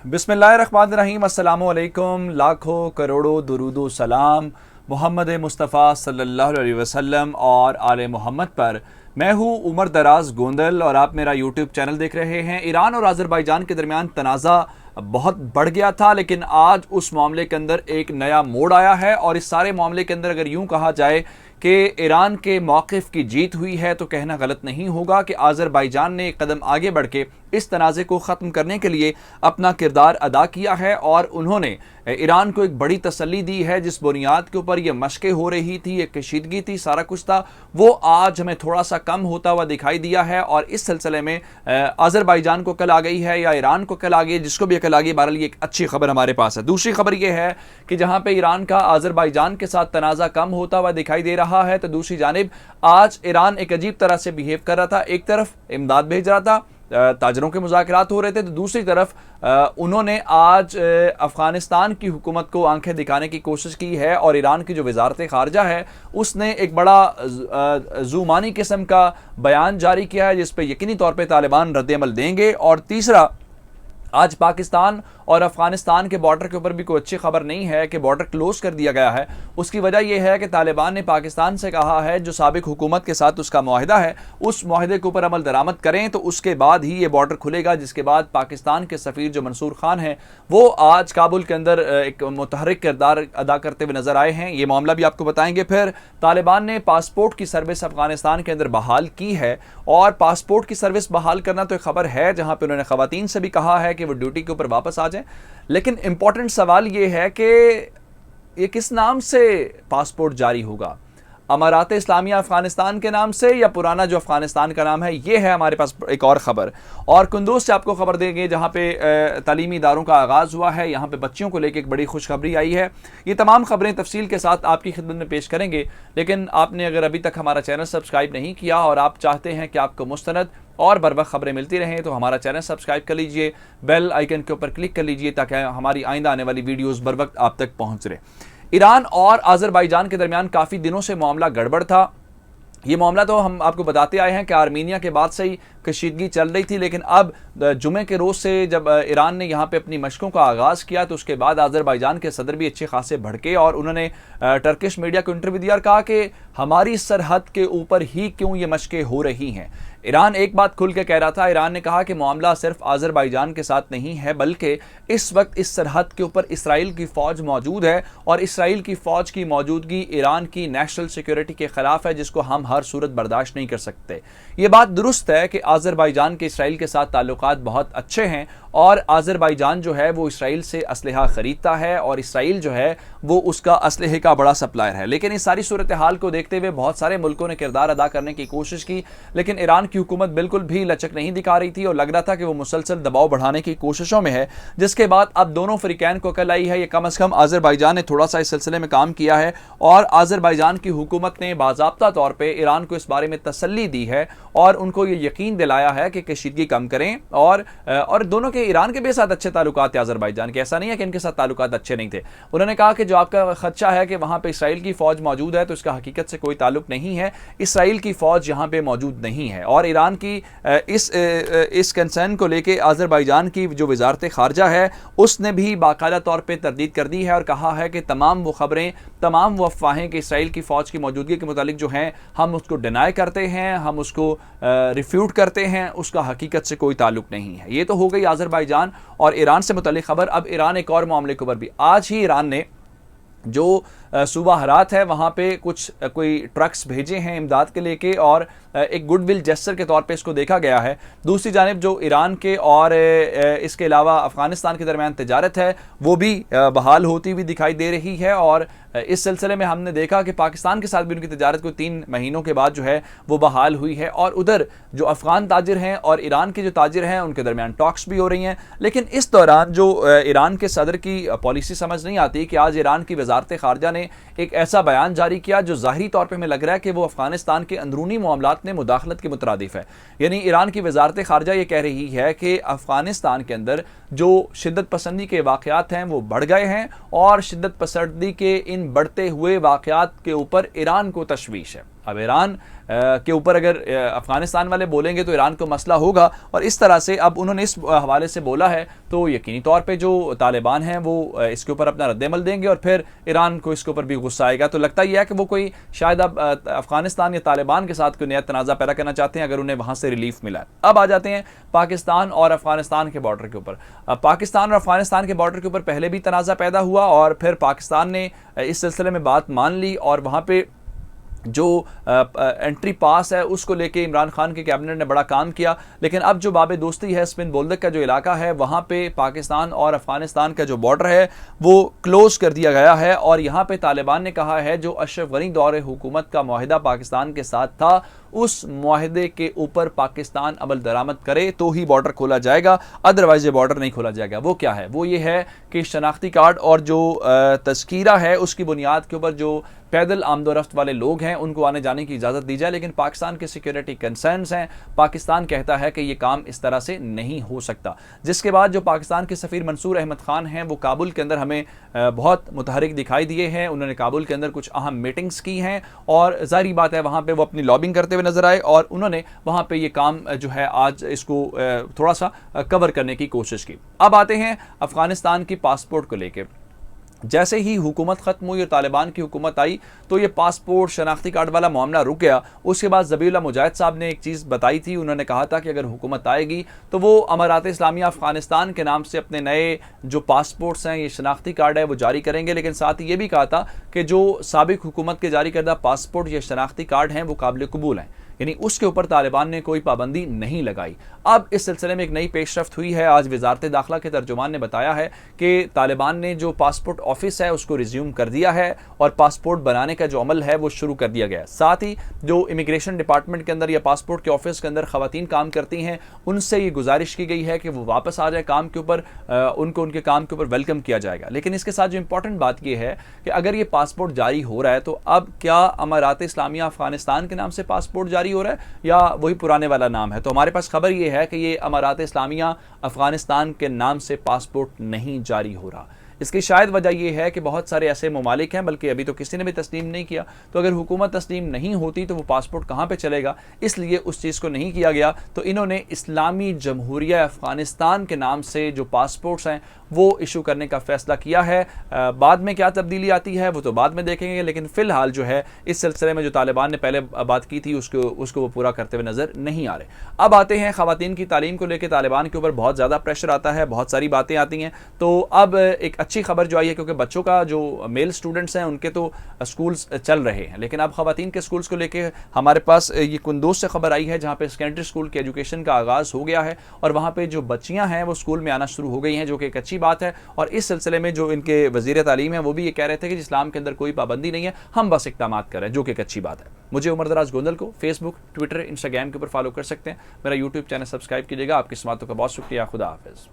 बिस्मिल्लाहिर्रहमानिर्रहीम, अस्सलामु अलैकुम। लाखों करोड़ों दुरूदो सलाम मोहम्मद मुस्तफ़ा सल्लल्लाहु अलैहि वसल्लम और आले मोहम्मद पर। मैं हूँ उमर दराज गोंदल और आप मेरा यूट्यूब चैनल देख रहे हैं। ईरान और अज़रबैजान के दरमियान तनाज़ा बहुत बढ़ गया था, लेकिन आज उस मामले के अंदर एक नया मोड़ आया है। और इस सारे मामले के अंदर अगर यूं कहा जाए कि ईरान के मौक़िफ़ की जीत हुई है तो कहना गलत नहीं होगा कि अज़रबैजान ने एक कदम आगे बढ़ के इस तनाज़े को ख़त्म करने के लिए अपना किरदार अदा किया है और उन्होंने ईरान को एक बड़ी तसल्ली दी है। जिस बुनियाद के ऊपर ये मशक़ें हो रही थी, एक कशीदगी थी, सारा कुछ था, वो आज हमें थोड़ा सा कम होता हुआ दिखाई दिया है। और इस सिलसिले में अज़रबैजान को कल आ गई है या ईरान को कल आ गई, जिसको भी कल आ गई, बहरहाल ये एक अच्छी खबर हमारे पास है। दूसरी खबर ये है कि जहाँ पर ईरान का अज़रबैजान के साथ तनाज़ा कम होता हुआ दिखाई दे रहा है, तो दूसरी जानिब आज ईरान एक अजीब तरह से बिहेव कर रहा था। एक तरफ इमदाद भेज रहा था, ताजरों के मुज़ाकरात हो रहे थे, तो दूसरी तरफ उन्होंने आज अफ़गानिस्तान की हुकूमत को आंखें दिखाने की कोशिश की है। और ईरान की जो वज़ारत ख़ारजा है उसने एक बड़ा ज़ुमानी किस्म का बयान जारी किया है, जिस पर यकीनी तौर पर तालिबान रद्द-ए-अमल देंगे। और तीसरा, आज पाकिस्तान और अफ़गानिस्तान के बॉर्डर के ऊपर भी कोई अच्छी खबर नहीं है कि बॉर्डर क्लोज कर दिया गया है। उसकी वजह यह है कि तालिबान ने पाकिस्तान से कहा है जो साबिक हुकूमत के साथ उसका मुआहिदा है, उस मुआहिदे के ऊपर अमल दरामद करें तो उसके बाद ही ये बॉर्डर खुलेगा। जिसके बाद पाकिस्तान के सफ़ीर जो मंसूर खान हैं वो आज काबुल के अंदर एक मुतहर्रिक किरदार अदा करते हुए नजर आए हैं। ये मामला भी आपको बताएंगे। फिर तालिबान ने पासपोर्ट की सर्विस अफ़गानिस्तान के अंदर बहाल की है, और पासपोर्ट की सर्विस बहाल करना तो एक खबर है जहाँ पर उन्होंने ख़वातीन से भी कहा है कि वो ड्यूटी के ऊपर वापस आ जाएं। लेकिन इंपॉर्टेंट सवाल यह है कि ये किस नाम से पासपोर्ट जारी होगा, अमारात इस्लामिया अफ़गानिस्तान के नाम से या पुराना जो अफ़गानिस्तान का नाम है। ये है हमारे पास एक और ख़बर। और कुंदूज से आपको ख़बर देंगे जहाँ पे तालीमी इदारों का आगाज़ हुआ है, यहाँ पे बच्चियों को लेकर एक बड़ी खुशखबरी आई है। ये तमाम ख़बरें तफसील के साथ आपकी खिदमत में पेश करेंगे। लेकिन आपने अगर अभी तक हमारा चैनल सब्सक्राइब नहीं किया और आप चाहते हैं कि आपको मुस्तनद और बर वक्त खबरें मिलती रहें, तो हमारा चैनल सब्सक्राइब कर लीजिए, बेल आइकन के ऊपर क्लिक कर लीजिए ताकि हमारी आइंदा आने वाली वीडियोज़ बर वक्त आप तक पहुँच रहे। ईरान और अज़रबैजान के दरमियान काफ़ी दिनों से मामला गड़बड़ था। ये मामला तो हम आपको बताते आए हैं कि आर्मीनिया के बाद से ही कशीदगी चल रही थी, लेकिन अब जुमे के रोज़ से जब ईरान ने यहाँ पे अपनी मशकों का आगाज़ किया तो उसके बाद अज़रबैजान के सदर भी अच्छे खासे भड़के और उन्होंने टर्किश मीडिया को इंटरव्यू दिया और कहा कि हमारी सरहद के ऊपर ही क्यों ये मशकें हो रही हैं। ईरान एक बात खुल के कह रहा था। ईरान ने कहा कि मामला सिर्फ अज़रबैजान के साथ नहीं है, बल्कि इस वक्त इस सरहद के ऊपर इसराइल की फ़ौज मौजूद है और इसराइल की फ़ौज की मौजूदगी ईरान की नेशनल सिक्योरिटी के ख़िलाफ़ है, जिसको हम हर सूरत बर्दाश्त नहीं कर सकते। ये बात दुरुस्त है कि अज़रबैजान के इसराइल के साथ ताल्लुकात बहुत अच्छे हैं और अज़रबैजान जो है वो इसराइल से असलहा ख़रीदता है और इसराइल जो है वो उसका असलहे का बड़ा सप्लायर है। लेकिन इस सारी सूरत हाल को देखते हुए बहुत सारे मुल्कों ने किरदार अदा करने की कोशिश की, लेकिन ईरान की हुकूमत बिल्कुल भी लचक नहीं दिखा रही थी और लग रहा था कि वो मुसलसल दबाव बढ़ाने की कोशिशों में है। जिसके बाद अब दोनों फ़रीक़ैन को कल आई है। ये कम अज़ कम अज़रबैजान ने थोड़ा सा इस सिलसिले में काम किया है और अज़रबैजान की हुकूमत ने बाज़ाब्ता तौर पर ईरान को इस बारे में तसल्ली दी है और उनको ये यकीन दिलाया है कि कशीदगी कम करें। और दोनों के, ईरान के भी साथ अच्छे ताल्लुकात थे अज़रबैजान के, ऐसा नहीं है कि इनके साथ ताल्लुकात अच्छे नहीं थे। उन्होंने कहा कि जो आपका खदशा है कि वहाँ पे इसराइल की फ़ौज मौजूद है, तो इसका हकीकत से कोई ताल्लुक नहीं है। इसराइल की फ़ौज यहाँ पे मौजूद नहीं है। और ईरान की इस कंसर्न को लेके अज़रबैजान की जो वज़ारत ख़ारजा है उसने भी बाकायदा तौर पर तरदीद कर दी है और कहा है कि तमाम वो ख़बरें, तमाम वो अफवाहें कि इसराइल की फ़ौज की मौजूदगी के मुतालिक जो हैं, हम उसको डिनाई करते हैं, हम उसको रिफ्यूट करते हैं, उसका हकीकत से कोई ताल्लुक नहीं है। ये तो हो गई अज़रबैजान और ईरान से मुतालिक खबर। अब ईरान एक और मामले के ऊपर भी, आज ही ईरान ने जो सूबा हरात है वहाँ पे कोई ट्रक्स भेजे हैं इमदाद के लेके और एक गुडविल जेस्चर के तौर पे इसको देखा गया है। दूसरी जानिब जो ईरान के और इसके अलावा अफ़गानिस्तान के दरमियान तिजारत है वो भी बहाल होती हुई दिखाई दे रही है। और इस सिलसिले में हमने देखा कि पाकिस्तान के साथ भी उनकी तिजारत को 3 महीनों के बाद जो है वो बहाल हुई है। और उधर जो अफ़गान ताजिर हैं और ईरान के जो ताजिर हैं उनके दरमियान टॉक्स भी हो रही हैं। लेकिन इस दौरान जो ईरान के सदर की पॉलिसी समझ नहीं आती कि आज ईरान की वज़ारत ख़ारजा ने एक ऐसा बयान जारी किया जो ज़ाहिरी तौर पे हमें लग रहा है कि वो अफ़गानिस्तान के अंदरूनी मामलात में मुदाखलत के मुतरादिफ है। यानी ईरान की वज़ारत ख़ारजा ये कह रही है कि अफ़गानिस्तान के अंदर जो शिद्दत पसंदी के वाक़यात हैं वो बढ़ गए हैं और शिद्दत पसंदी के इन बढ़ते हुए वाक़यात के ऊपर ईरान को तशवीश है। अब ईरान के ऊपर अगर अफगानिस्तान वाले बोलेंगे तो ईरान को मसला होगा, और इस तरह से अब उन्होंने इस हवाले से बोला है तो यकीनी तौर पे जो तालिबान हैं वो इसके ऊपर अपना रद्दमल देंगे और फिर ईरान को इसके ऊपर भी गुस्सा आएगा। तो लगता यह है कि वो कोई शायद अब अफगानिस्तान या तालिबान के साथ कोई नया तनाज़ा पैदा करना चाहते हैं अगर उन्हें वहां से रिलीफ मिला है। अब आ जाते हैं पाकिस्तान और अफगानिस्तान के बॉर्डर के ऊपर। पाकिस्तान और अफगानिस्तान के बॉर्डर के ऊपर पहले भी तनाज़ा पैदा हुआ और फिर पाकिस्तान ने इस सिलसिले में बात मान ली और वहां पे जो एंट्री पास है उसको लेके इमरान खान के कैबिनेट ने बड़ा काम किया। लेकिन अब जो बाब दोस्ती है, स्पिन बोल्दक का जो इलाका है, वहाँ पे पाकिस्तान और अफगानिस्तान का जो बॉर्डर है वो क्लोज कर दिया गया है और यहाँ पे तालिबान ने कहा है जो अशरफ गनी दौरे हुकूमत का मुआहिदा पाकिस्तान के साथ था उस मुआहिदे के ऊपर पाकिस्तान अमल दरामद करे तो ही बॉर्डर खोला जाएगा, अदरवाइज ये बॉर्डर नहीं खोला जाएगा। वो क्या है? वो ये है कि शनाख्ती कार्ड और जो तस्कीरा है उसकी बुनियाद के ऊपर जो पैदल आमदोरफ्त वाले लोग हैं उनको आने जाने की इजाज़त दी जाए। लेकिन पाकिस्तान के सिक्योरिटी कंसर्न्स हैं, पाकिस्तान कहता है कि ये काम इस तरह से नहीं हो सकता। जिसके बाद जो पाकिस्तान के सफ़ीर मंसूर अहमद खान हैं वो काबुल के अंदर हमें बहुत मुतहरिक दिखाई दिए हैं। उन्होंने काबुल के अंदर कुछ अहम मीटिंग्स की हैं और जाहिर बात है वहाँ पर वो अपनी लॉबिंग करते हुए नजर आए और उन्होंने वहाँ पर ये काम जो है आज इसको थोड़ा सा कवर करने की कोशिश की। अब आते हैं अफगानिस्तान की पासपोर्ट को लेकर। जैसे ही हुकूमत ख़त्म हुई और तालिबान की हुकूमत आई तो ये पासपोर्ट शनाख्ती कार्ड वाला मामला रुक गया। उसके बाद ज़बीउल्लाह मुजाहिद साहब ने एक चीज़ बताई थी, उन्होंने कहा था कि अगर हुकूमत आएगी तो वो अमारात इस्लामिया अफ़गानिस्तान के नाम से अपने नए जो पासपोर्ट्स हैं, ये शनाख्ती कार्ड है, वो जारी करेंगे। लेकिन साथ ही ये भी कहा था कि जो साबिक हुकूमत के जारी करदा पासपोर्ट या शनाख्ती कार्ड हैं वो काबिल कबूल हैं, यानी उसके ऊपर तालिबान ने कोई पाबंदी नहीं लगाई। अब इस सिलसिले में एक नई पेशरफ्त हुई है। आज वजारत दाखिला के तर्जुमान ने बताया है कि तालिबान ने जो पासपोर्ट ऑफिस है उसको रिज्यूम कर दिया है और पासपोर्ट बनाने का जो अमल है वो शुरू कर दिया गया है। साथ ही जो इमिग्रेशन डिपार्टमेंट के अंदर या पासपोर्ट के ऑफिस के अंदर खवातीन काम करती हैं उनसे ये गुजारिश की गई है कि वो वापस आ जाए काम के ऊपर, उनको उनके काम के ऊपर वेलकम किया जाएगा। लेकिन इसके साथ जो इंपॉर्टेंट बात यह है कि अगर ये पासपोर्ट जारी हो रहा है तो अब क्या अमारात इस्लामिया अफगानिस्तान के नाम से पासपोर्ट जारी हो रहा है या वही पुराने वाला नाम है? तो हमारे पास खबर यह है कि ये अमारात इस्लामिया अफगानिस्तान के नाम से पासपोर्ट नहीं जारी हो रहा। इसकी शायद वजह यह है कि बहुत सारे ऐसे ममालिक हैं, बल्कि अभी तो किसी ने भी तस्लीम नहीं किया, तो अगर हुकूमत तस्लीम नहीं होती तो वो पासपोर्ट कहाँ पे चलेगा, इसलिए उस चीज़ को नहीं किया गया। तो इन्होंने इस्लामी जमहूरिया अफगानिस्तान के नाम से जो पासपोर्ट्स हैं वो इशू करने का फैसला किया है। बाद में क्या तब्दीली आती है वो तो बाद में देखेंगे, लेकिन फ़िलहाल जो है इस सिलसिले में जो तालिबान ने पहले बात की थी उसको वो पूरा करते हुए नज़र नहीं आ रहे। अब आते हैं ख़वातीन की तालीम को लेकर तालिबान के ऊपर बहुत ज़्यादा प्रेशर आता है, बहुत सारी बातें आती हैं। तो अब एक अच्छी खबर जो आई है, क्योंकि बच्चों का जो मेल स्टूडेंट्स हैं उनके तो स्कूल्स चल रहे हैं, लेकिन अब ख़वातीन के स्कूल्स को लेकर हमारे पास ये कुंदूज से खबर आई है जहाँ पे सेकेंडरी स्कूल के एजुकेशन का आगाज़ हो गया है और वहाँ पे जो बच्चियाँ हैं वो स्कूल में आना शुरू हो गई हैं, जो कि एक अच्छी बात है। और इस सिलसिले में जो इनके वज़ीर तालीम है वो भी ये कह रहे थे कि इस्लाम के अंदर कोई पाबंदी नहीं है, हम बस इक़दाम कर रहे हैं, जो कि एक अच्छी बात है। मुझे उमर दराज गोंदल को फेसबुक, ट्विटर, इंस्टाग्राम के ऊपर फॉलो कर सकते हैं। मेरा यूट्यूब चैनल सब्सक्राइब कीजिएगा। आपकी समातों का बहुत शुक्रिया। खुदा हाफिज़।